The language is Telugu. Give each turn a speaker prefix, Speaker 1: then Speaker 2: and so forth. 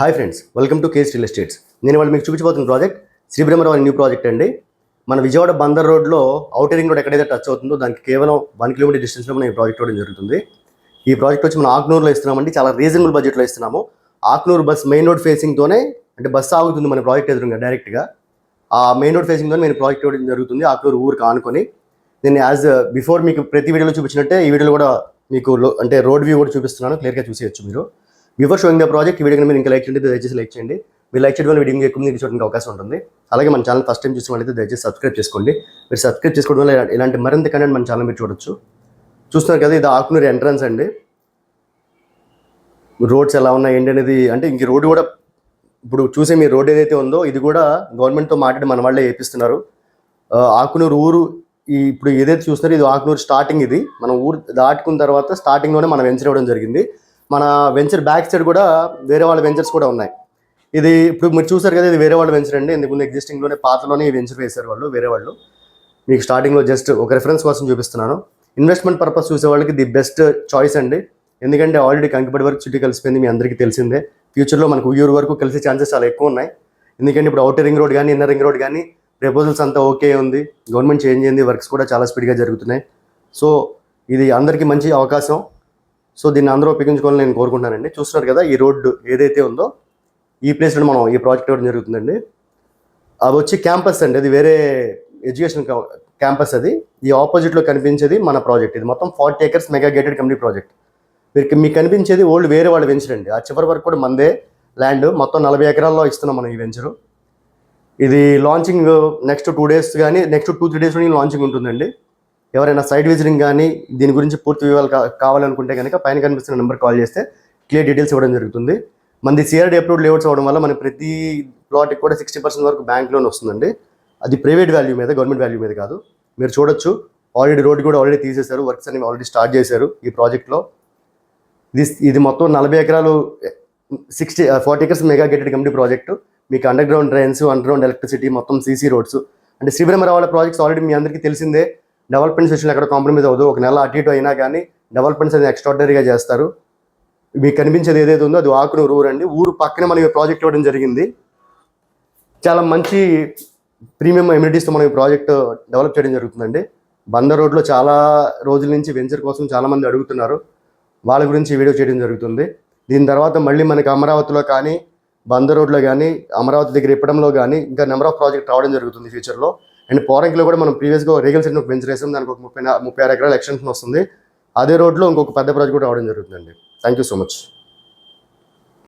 Speaker 1: Hi friends, welcome to case real estates. నేను వాళ్ళు మీకు చూపించబోతున్న ప్రాజెక్ట్ శ్రీబ్రహ్మరావు న్యూ ప్రాజెక్ట్ అండి. మన విజయవాడ బందర్ రోడ్లో ఔటర్ రింగ్ రోడ్ ఎక్కడైతే టచ్ అవుతుందో దానికి కేవలం 1 కిలోమీటర్ డిస్టెన్స్లో మనం ఈ ప్రాజెక్ట్ ఇవ్వడం జరుగుతుంది. ఈ ప్రాజెక్ట్ వచ్చి మనం ఆక్నూరులో ఇస్తున్నామండి. చాలా రీజనబుల్ బడ్జెట్లో ఇస్తున్నాము. ఆక్నూరు బస్ మెయిన్ రోడ్ ఫేసింగ్తోనే అంటే బస్సు ఆగుతుంది మన ప్రాజెక్ట్ ఎదురుగా డైరెక్ట్గా. ఆ మెయిన్ రోడ్ ఫేసింగ్తోనే నేను ప్రాజెక్ట్ ఇవ్వడం జరుగుతుంది ఆక్నూరు ఊరికి ఆనుకొని. నేను యాజ్ బిఫోర్ మీకు ప్రతి వీడియోలో చూపించినట్టే ఈ వీడియోలో కూడా మీకు అంటే రోడ్ వ్యూ కూడా చూపిస్తున్నాను, క్లియర్గా చూసేయచ్చు మీరు. బిఫోర్ షోయింగ్ ద ప్రాజెక్ట్ ఈ వీడియో మీరు ఇంకా లైక్ చేయండి, దయచేసి లైక్ చేయండి. మీరు లైక్ చేయడం వల్ల వీడియో ఎక్కువ మంది చూడడానికి అవకాశం ఉంటుంది. అలాగే మన ఛానల్ ఫస్ట్ టైం చూసిన వాళ్ళైతే దయచేసి సబ్స్క్రైబ్ చేసుకోండి. మీరు సబ్స్క్రైబ్ చేసుకోవడం వల్ల ఇలాంటి మరింత కంటెంట్ మన ఛానల్ మీరు చూడొచ్చు. చూస్తున్నారు కదా, ఇది ఆకునూరు ఎంట్రన్స్ అండి. రోడ్స్ ఎలా ఉన్నాయి ఏంటి అనేది అంటే ఇంక రోడ్డు కూడా ఇప్పుడు చూసే మీ రోడ్ ఏదైతే ఉందో ఇది కూడా గవర్నమెంట్తో మాట్లాడి మన వాళ్ళే వేపిస్తున్నారు. ఆకునూరు ఊరు ఇప్పుడు ఏదైతే చూస్తున్నారో ఇది ఆకునూరు స్టార్టింగ్. ఇది మనం ఊరు దాటుకున్న తర్వాత స్టార్టింగ్లోనే మనం వెంచర్ ఇవ్వడం జరిగింది. మన వెంచర్ బ్యాక్ సైడ్ కూడా వేరే వాళ్ళ వెంచర్స్ కూడా ఉన్నాయి. ఇది ఇప్పుడు మీరు చూసారు కదా, ఇది వేరే వాళ్ళ వెంచర్ అండి. ఎందుకంటే ఎగ్జిస్టింగ్లోనే పాతలోనే ఈ వెంచర్ వేశారు వాళ్ళు వేరే వాళ్ళు. మీకు స్టార్టింగ్లో జస్ట్ ఒక రెఫరెన్స్ కోసం చూపిస్తున్నాను. ఇన్వెస్ట్మెంట్ పర్పస్ చూసే వాళ్ళకి ది బెస్ట్ చాయిస్ అండి. ఎందుకంటే ఆల్రెడీ కంకిపడి వరకు చుట్టూ కలిసిపోయింది, మీ అందరికీ తెలిసిందే. ఫ్యూచర్లో మనకు ఉయ్యూరు వరకు కలిసే ఛాన్సెస్ చాలా ఎక్కువ ఉన్నాయి. ఎందుకంటే ఇప్పుడు అవుటర్ రింగ్ రోడ్ కానీ ఇన్నర్ రింగ్ రోడ్ కానీ ప్రపోజల్స్ అంతా ఓకే ఉంది. గవర్నమెంట్ చేంజ్ అయింది, వర్క్స్ కూడా చాలా స్పీడ్గా జరుగుతున్నాయి. సో ఇది అందరికీ మంచి అవకాశం. సో దీన్ని అందరూ ఉపయోగించుకోవాలని నేను కోరుకుంటున్నానండి. చూస్తున్నారు కదా, ఈ రోడ్డు ఏదైతే ఉందో ఈ ప్లేస్లో మనం ఈ ప్రాజెక్ట్ ఇవ్వడం జరుగుతుందండి. అది వచ్చి క్యాంపస్ అండి, అది వేరే ఎడ్యుకేషన్ క్యాంపస్. అది ఈ ఆపోజిట్లో కనిపించేది మన ప్రాజెక్ట్. ఇది మొత్తం 40 acres mega gated community project. మీకు కనిపించేది ఓల్డ్ వేరే వాళ్ళ వెంచర్ అండి. ఆ చివరి వరకు కూడా మందే ల్యాండ్. మొత్తం 40 ఎకరాల్లో ఇస్తున్నాం మనం ఈ వెంచరు. ఇది లాంచింగ్ నెక్స్ట్ 2 days కానీ నెక్స్ట్ 2-3 days లాంచింగ్ ఉంటుందండి. ఎవరైనా సైట్ విజిటింగ్ కానీ దీని గురించి పూర్తి వివరాలు కావాలనుకుంటే కనుక పైన కనిపిస్తున్న నెంబర్ కాల్ చేస్తే క్లియర్ డీటెయిల్స్ ఇవ్వడం జరుగుతుంది. మనది CRD అప్రూవ్డ్ లేఅవుట్స్ అవ్వడం వల్ల మనకి ప్రతి ప్లాట్కి కూడా 60% వరకు బ్యాంక్ లోన్ వస్తుందండి. అది ప్రైవేట్ వాల్యూ మీద, గవర్నమెంట్ వాల్యూ మీద కాదు. మీరు చూడొచ్చు, ఆల్రెడీ రోడ్ కూడా ఆల్రెడీ తీసేశారు, వర్క్స్ అనేవి ఆల్రెడీ స్టార్ట్ చేశారు ఈ ప్రాజెక్ట్లో. ఇది మొత్తం 40 ఎకరాలు 40 acres mega gated community project. మీకు under ground drains, under ground electricity, మొత్తం CC రోడ్స్. అంటే శ్రీబ్రహ్మరావు ప్రాజెక్ట్స్ ఆల్రెడీ మీ అందరికీ తెలిసిందే. డెవలప్మెంట్ సెషన్ ఎక్కడ కాంప్రమైజ్ అవ్వదు. ఒక నెల అటు ఇటు అయినా కానీ డెవలప్మెంట్స్ అనేది ఎక్స్ట్రాడనరీగా చేస్తారు. మీకు కనిపించేది ఏదైతే ఉందో అది ఆకునూరు ఊరు అండి. ఊరు పక్కనే మనం ఈ ప్రాజెక్ట్ ఇవ్వడం జరిగింది. చాలా మంచి ప్రీమియం ఎమ్యూనిటీస్తో మనం ఈ ప్రాజెక్ట్ డెవలప్ చేయడం జరుగుతుందండి. బందర్ రోడ్లో చాలా రోజుల నుంచి వెంచర్ కోసం చాలామంది అడుగుతున్నారు. వాళ్ళ గురించి ఈ వీడియో చేయడం జరుగుతుంది. దీని తర్వాత మళ్ళీ మనకి అమరావతిలో కానీ, బందర్ రోడ్లో కానీ, అమరావతి దగ్గర ఇప్పడంలో కానీ ఇంకా నెంబర్ ఆఫ్ ప్రాజెక్ట్ రావడం జరుగుతుంది ఫ్యూచర్లో. అండ్ పోరంకిలో కూడా మనం ప్రీవియస్గా రేగల్ సెట్ ఒక వెంచర్ వేసాం. దానికి ఒక 36 ఎకరాల ఎక్స్టెన్షన్ వస్తుంది. అదే రోడ్లో ఇంకొక పెద్ద ప్రాజెక్ట్ కూడా రావడం జరుగుతుందండి. Thank you so much.